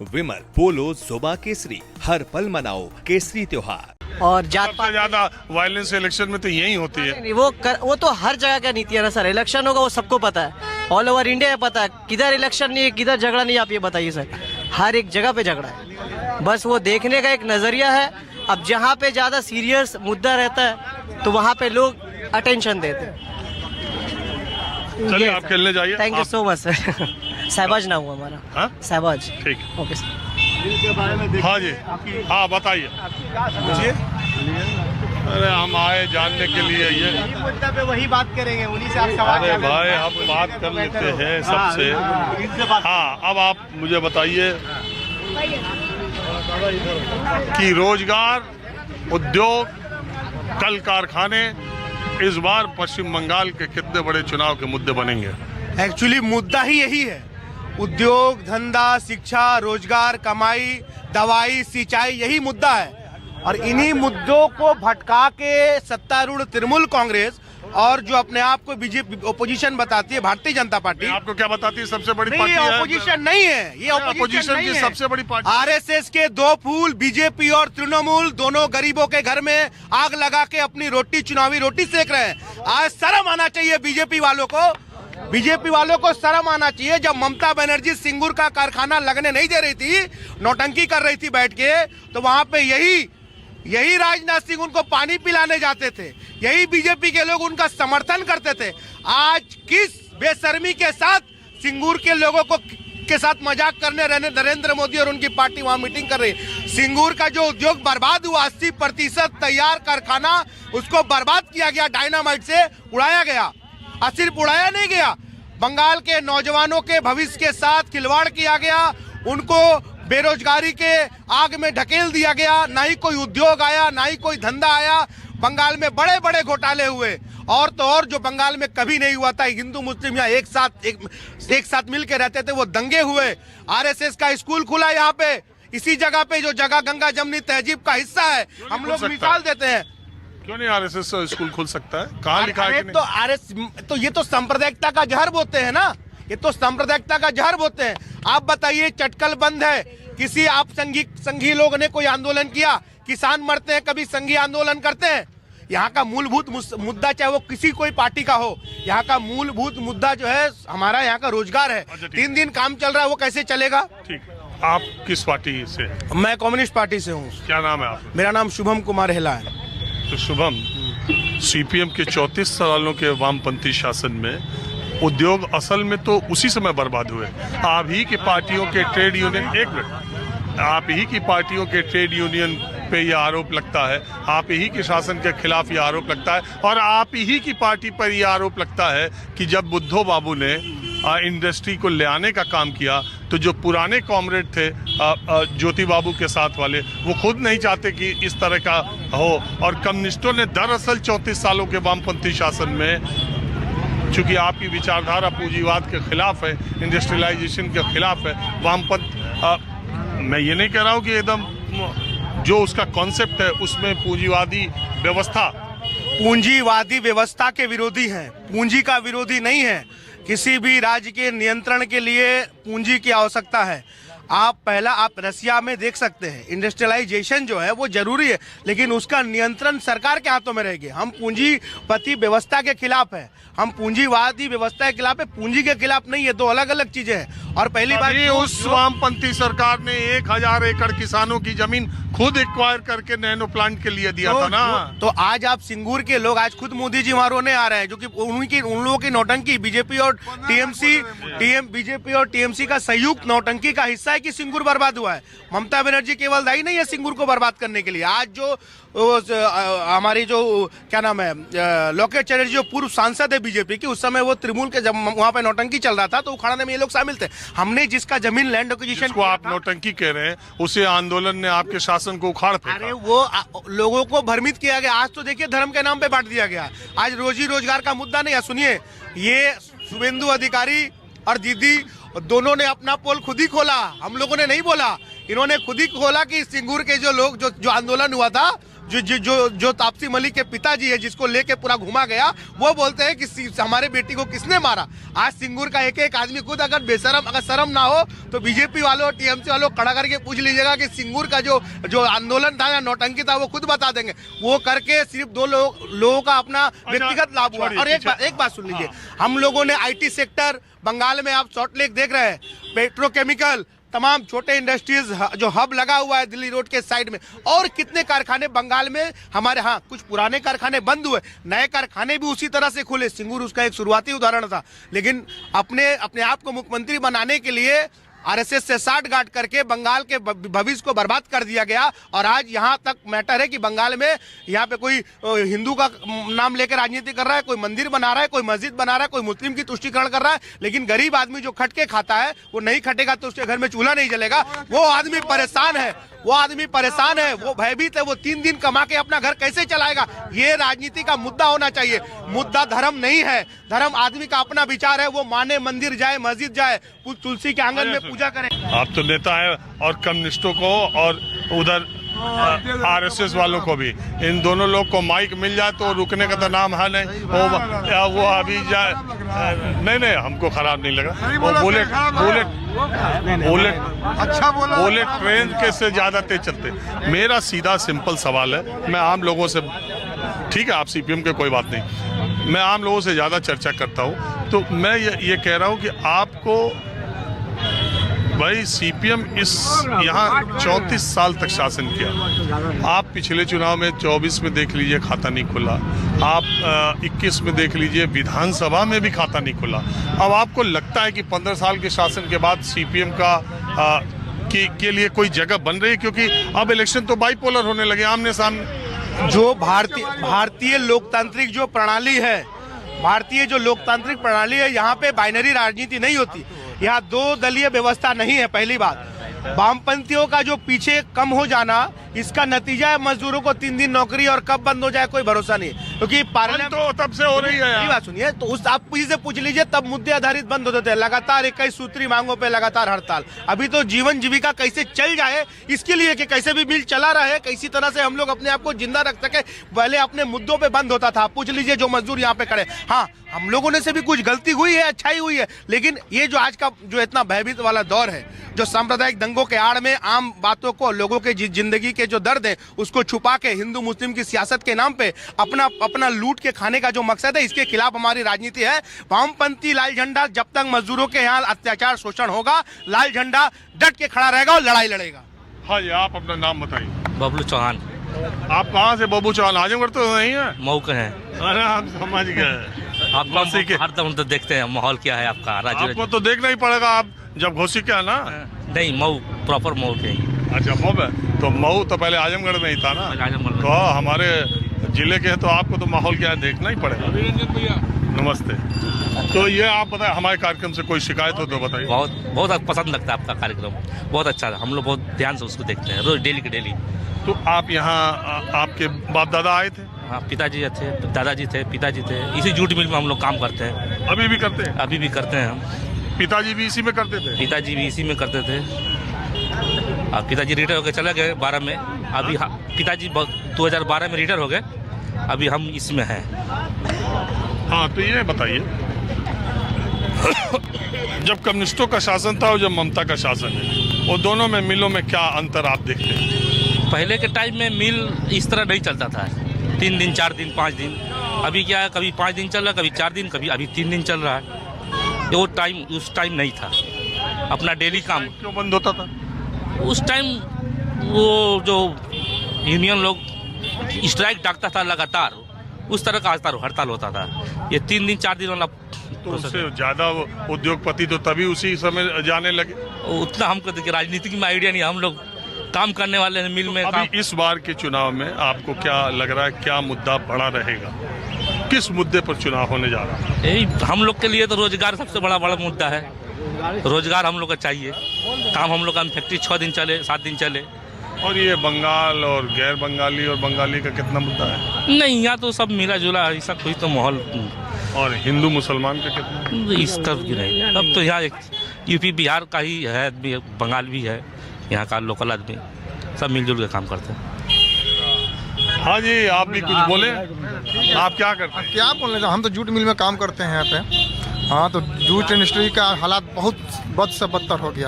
विमल पोलो जुबा केसरी, हर पल मनाओ केसरी त्योहार। और जात सबसे ज्यादा वायलेंस इलेक्शन में तो यही होती है। नहीं, वो तो हर जगह का नीति है ना सर। इलेक्शन होगा वो सबको पता है, ऑल ओवर इंडिया में पता है किधर इलेक्शन नहीं है किधर झगड़ा नहीं है। आप ये बताइए सर, हर एक जगह पे झगड़ा है, बस वो देखने का एक नजरिया है। अब जहाँ पे ज्यादा सीरियस मुद्दा रहता है तो वहाँ पे लोग अटेंशन देते हैं। चलिए आप खेलने जाइए। Thank you so much sir. Shahbaz नाम हुआ हमारा। हाँ? सहबाज। ठीक। Okay sir. हाँ जी, हाँ बताइए। अरे हम आए जानने के लिए ये मुद्दा पे वही बात करेंगे, उन्हीं से आप सवाल। अरे भाई हम बात कर लेते हैं सबसे। हाँ अब आप मुझे बताइए कि रोजगार, उद्योग, कल कारखाने इस बार पश्चिम बंगाल के कितने बड़े चुनाव के मुद्दे बनेंगे? एक्चुअली मुद्दा ही यही है। उद्योग, धंधा, शिक्षा, रोजगार, कमाई, दवाई, सिंचाई, यही मुद्दा है। और इन्हीं मुद्दों को भटका के सत्तारूढ़ तृणमूल कांग्रेस और जो अपने आप को बीजेपी ओपोजिशन बताती है भारतीय जनता पार्टी, आपको क्या बताती है सबसे बड़ी नहीं, पार्टी ये है? ओपोजिशन नहीं है, ये अपोजिशन की सबसे बड़ी पार्टी। आरएसएस के दो फूल, बीजेपी और तृणमूल दोनों गरीबों के घर में आग लगा के अपनी रोटी, चुनावी रोटी सेक रहे हैं। आज शर्म आना चाहिए बीजेपी वालों को। बीजेपी वालों को शर्म आना चाहिए। जब ममता बनर्जी सिंगूर का कारखाना लगने नहीं दे रही थी, नौटंकी कर रही थी बैठ के, तो वहां पे यही राजनाथ सिंह उनको पानी पिलाने जाते थे, यही बीजेपी के लोग उनका समर्थन करते थे। आज किस बेशर्मी के साथ सिंगूर के लोगों को के साथ मजाक करने रहने नरेंद्र मोदी और उनकी पार्टी वहां मीटिंग कर रही है। सिंगूर का जो उद्योग बर्बाद हुआ, 80% तैयार कारखाना उसको बर्बाद किया गया, डायनामाइट से उड़ाया गया। और सिर्फ उड़ाया नहीं गया, बंगाल के नौजवानों के भविष्य के साथ खिलवाड़ किया गया, उनको बेरोजगारी के आग में ढकेल दिया गया। ना ही कोई उद्योग आया, ना ही कोई धंधा आया। बंगाल में बड़े बड़े घोटाले हुए, और तो और जो बंगाल में कभी नहीं हुआ था। हिंदू मुस्लिम यहाँ एक साथ मिल के रहते थे, वो दंगे हुए। आरएसएस का स्कूल खुला यहाँ पे, इसी जगह पे जो जगह गंगा जमनी तहजीब का हिस्सा है। हम लोग मिसाल देते हैं। क्यों नहीं आरएसएस स्कूल खुल सकता है? कहाँ लिखा है कि नहीं? तो आरएस तो ये तो सांप्रदायिकता का जहर बोते हैं ना, ये तो सांप्रदायिकता का जहर बोते हैं। आप बताइए, चटकल बंद है, किसी आप संघी लोग ने कोई आंदोलन किया? किसान मरते हैं, कभी संघी आंदोलन करते हैं? यहाँ का मूलभूत मुद्दा, चाहे वो किसी कोई पार्टी का हो, यहाँ का मूलभूत मुद्दा जो है हमारा यहाँ का रोजगार है। 3 दिन काम चल रहा है, वो कैसे चलेगा? ठीक। आप किस पार्टी से? मैं कम्युनिस्ट पार्टी से हूँ। क्या नाम है आपका? मेरा नाम शुभम कुमार हेला है। तो शुभम, सीपीएम के 34 सालों के वामपंथी शासन में उद्योग असल में तो उसी समय बर्बाद हुए। आप ही की पार्टियों के ट्रेड यूनियन, एक मिनट, आप ही की पार्टियों के ट्रेड यूनियन पे यह आरोप लगता है, आप ही के शासन के खिलाफ यह आरोप लगता है, और आप ही की पार्टी पर यह आरोप लगता है कि जब बुद्धो बाबू ने इंडस्ट्री को ले आने का काम किया तो जो पुराने कॉमरेड थे ज्योति बाबू के साथ वाले, वो खुद नहीं चाहते कि इस तरह का हो। और कम्युनिस्टों ने दरअसल 34 सालों के वामपंथी शासन में, चूंकि आपकी विचारधारा पूंजीवाद के खिलाफ है, इंडस्ट्रियलाइजेशन के खिलाफ है, वामपंथ, मैं ये नहीं कह रहा हूँ कि एकदम जो उसका कॉन्सेप्ट है उसमें पूंजीवादी व्यवस्था के विरोधी हैं, पूंजी का विरोधी नहीं है। किसी भी राज्य के नियंत्रण के लिए पूंजी की आवश्यकता है। आप रसिया में देख सकते हैं, इंडस्ट्रियलाइजेशन जो है वो जरूरी है, लेकिन उसका नियंत्रण सरकार के हाथों में रहेगी। हम पूंजीपति व्यवस्था के खिलाफ है, हम पूंजीवादी व्यवस्था के खिलाफ है, पूंजी के खिलाफ नहीं है। दो अलग अलग चीजें हैं। और पहली बात, उस वामपंथी सरकार ने 1000 एकड़ किसानों की जमीन खुद एक्वायर करके नैनो प्लांट के लिए दिया था ना। तो आज आप सिंगूर के लोग, आज खुद मोदी जी वहां रोने आ रहे हैं, जो कि उन लोगों की नौटंकी, बीजेपी और टीएमसी का संयुक्त नौटंकी का हिस्सा है कि सिंगूर बर्बाद हुआ है। ममता बनर्जी केवल दायी नहीं है सिंगूर को बर्बाद करने के लिए। आज जो हमारी जो क्या नाम है, लोकेट चैटर्जी जो पूर्व सांसद है बीजेपी की, उस समय वो तृणमूल के जब वहां पे नौटंकी चल रहा था तो उखाड़ने में ये लोग शामिल थे। हमने जिसका जमीन लैंड एक्विजिशन को आप नौटंकी कह रहे हैं, उसे आंदोलन ने आपके शासन को उखाड़ फेंका। अरे वो लोगों को भ्रमित किया गया। आज तो देखिए धर्म के नाम पे बांट दिया गया। आज रोजी रोजगार का मुद्दा नहीं है। सुनिए, ये शुभेंदु अधिकारी और दीदी दोनों ने अपना पोल खुद ही खोला, हम लोगों ने नहीं बोला। इन्होंने खुद ही खोला कि सिंगूर के जो लोग जो आंदोलन हुआ था जो तापसी मलिक के पिताजी है, जिसको लेके पूरा घुमा गया, वो बोलते हैं कि हमारे बेटी को किसने मारा। आज सिंगूर का एक एक आदमी खुद अगर शर्म ना हो तो बीजेपी वालों, टीएमसी वालों खड़ा करके पूछ लीजिएगा कि सिंगूर का जो आंदोलन था या नौटंकी था, वो खुद बता देंगे। वो करके सिर्फ दो लोगों का अपना व्यक्तिगत लाभ हुआ। और एक बात सुन लीजिए, हम लोगों ने IT सेक्टर, बंगाल में आप सॉल्ट लेक देख रहे हैं, पेट्रोकेमिकल, तमाम छोटे इंडस्ट्रीज जो हब लगा हुआ है दिल्ली रोड के साइड में, और कितने कारखाने बंगाल में हमारे। हाँ, कुछ पुराने कारखाने बंद हुए, नए कारखाने भी उसी तरह से खुले। सिंगूर उसका एक शुरुआती उदाहरण था। लेकिन अपने आप को मुख्यमंत्री बनाने के लिए RSS से साठगांठ करके बंगाल के भविष्य को बर्बाद कर दिया गया। और आज यहाँ तक मैटर है कि बंगाल में यहाँ पे कोई हिंदू का नाम लेकर राजनीति कर रहा है, कोई मंदिर बना रहा है, कोई मस्जिद बना रहा है, कोई मुस्लिम की तुष्टीकरण कर रहा है। लेकिन गरीब आदमी जो खट के खाता है, वो नहीं खटेगा तो उसके घर में चूल्हा नहीं जलेगा। वो आदमी परेशान है, वो भयभीत है। वो 3 दिन कमा के अपना घर कैसे चलाएगा? ये राजनीति का मुद्दा होना चाहिए। मुद्दा धर्म नहीं है, धर्म आदमी का अपना विचार है। वो माने, मंदिर जाए, मस्जिद जाए, तुलसी के आंगन में पूजा करे। आप तो नेता है, और कम्युनिस्टों को और उधर RSS वालों को भी, इन दोनों लोग को माइक मिल जाए तो रुकने का तो नाम है नहीं। वो अभी जाए, नहीं हमको खराब नहीं लगा। वो बुलेट ट्रेन के से ज्यादा तेज चलते। मेरा सीधा सिंपल सवाल है, मैं आम लोगों से, ठीक है आप CPM के कोई बात नहीं, मैं आम लोगों से ज्यादा चर्चा करता हूँ, तो मैं ये कह रहा हूँ कि आपको भाई CPM यहाँ 34 साल तक शासन किया। आप पिछले चुनाव में 24 में देख लीजिए खाता नहीं खुला, आप 21 में देख लीजिए विधानसभा में भी खाता नहीं खुला। अब आपको लगता है कि 15 साल के शासन के बाद CPM का के लिए कोई जगह बन रही है? क्योंकि अब इलेक्शन तो बाइपोलर होने लगे, आमने सामने। जो भारतीय लोकतांत्रिक जो प्रणाली है, यहाँ पे बाइनरी राजनीति नहीं होती। यहाँ 2 दलीय व्यवस्था नहीं है। पहली बात, वामपंथियों का जो पीछे कम हो जाना, इसका नतीजा है मजदूरों को 3 दिन नौकरी, और कब बंद हो जाए कोई भरोसा नहीं, क्योंकि पार्लियामेंट तो तब से हो रही है। बात सुनिए, तो उस आप किसी से पूछ लीजिए, तब मुद्दे आधारित बंद होते थे। लगातार 21 सूत्री मांगों पे लगातार हड़ताल। अभी तो जीवन जीविका कैसे चल जाए इसके लिए कि कैसे भी मिल चला रहे, किसी तरह से हम लोग अपने आप को जिंदा रख सके, पहले अपने मुद्दों पे बंद होता था। पूछ लीजिए जो मजदूर यहाँ पे खड़े। हाँ, हम लोगों ने से भी कुछ गलती हुई है, अच्छाई हुई है, लेकिन ये जो आज का जो इतना भयभीत वाला दौर है, जो सांप्रदायिक दंगों के आड़ में आम बातों को, लोगों के जिंदगी के जो दर्द है उसको छुपा के हिंदू मुस्लिम की सियासत के नाम पे अपना लूट के खाने का जो मकसद है, इसके खिलाफ हमारी राजनीति है। वामपंथी लाल झंडा, जब तक मजदूरों के यहाँ अत्याचार शोषण होगा, लाल झंडा डट के खड़ा रहेगा और लड़ाई लड़ेगा। हाँ जी, आप अपना नाम बताइए। बबलू चौहान। आप कहाँ से? बबलू चौहान आजमगढ़ तो नहीं है? मऊ के हैं। अरे हम समझ गए। आपको हर दम तो देखते हैं, माहौल क्या है आपका? आपको तो देखना ही पड़ेगा, आप जब घोषित किया ना। नहीं, मऊ प्रॉपर मऊ के ही। अच्छा, मऊ में तो मऊ तो पहले आजमगढ़ में ही था ना। आजमगढ़ तो हमारे जिले के हैं, तो आपको तो माहौल क्या है देखना ही पड़ेगा। नमस्ते। तो ये आप बताएं, हमारे कार्यक्रम से कोई शिकायत हो तो बताइए। बहुत पसंद लगता है आपका कार्यक्रम, बहुत अच्छा है। हम लोग बहुत ध्यान से उसको देखते हैं, रोज डेली के डेली। तो आप यहाँ, आपके बाप दादा आए थे? हाँ, पिताजी थे, दादाजी थे, पिताजी थे। इसी जूट मिल में हम लोग काम करते हैं। अभी भी करते हैं? अभी भी करते हैं हम। पिताजी भी इसी में करते थे? पिताजी भी इसी में करते थे। अब पिताजी रिटायर होकर चले गए 12 में। अभी पिताजी 2012 में रिटायर हो गए, अभी हम इसमें हैं। हाँ, तो ये बताइए, जब कम्युनिस्टों का शासन था और जब ममता का शासन है, वो दोनों में मिलों में क्या अंतर आप देखते हैं? पहले के टाइम में मिल इस तरह नहीं चलता था, 3 दिन 4 दिन 5 दिन। अभी क्या है, कभी 5 दिन चल रहा है, कभी 4 दिन, कभी अभी 3 दिन चल रहा है। वो टाइम उस टाइम नहीं था। अपना डेली काम क्यों बंद होता था उस टाइम? वो जो यूनियन लोग स्ट्राइक डाकता था लगातार, उस तरह का हड़ताल होता था। ये 3 दिन 4 दिन वाला, तो उससे ज्यादा उद्योगपति तो तभी उसी समय जाने लगे। उतना हमको देखिए राजनीति में आइडिया नहीं, हम लोग काम करने वाले हैं मिल में। अभी इस बार के चुनाव में आपको क्या लग रहा है, क्या मुद्दा बड़ा रहेगा? किस मुद्दे पर चुनाव होने जा रहा है? यही हम लोग के लिए तो रोजगार सबसे बड़ा मुद्दा है। रोजगार हम लोग का चाहिए, काम हम लोग का फैक्ट्री 6 दिन चले, 7 दिन चले। और ये बंगाल और गैर बंगाली और बंगाली का कितना मुद्दा है? नहीं, यहाँ तो सब मिला जुला, ऐसा कोई तो माहौल। और हिंदू मुसलमान का कितना? इसका भी नहीं। अब तो यहाँ यूपी बिहार का ही है, बंगाल भी है, यहाँ का लोकल आदमी सब मिलजुल के काम करते हैं। हाँ जी, आप भी कुछ बोले। आप क्या करते हैं? क्या बोलने, हम तो जूट मिल में काम करते हैं यहाँ पे। हाँ, तो जूट इंडस्ट्री का हालात बहुत बद से बदतर हो गया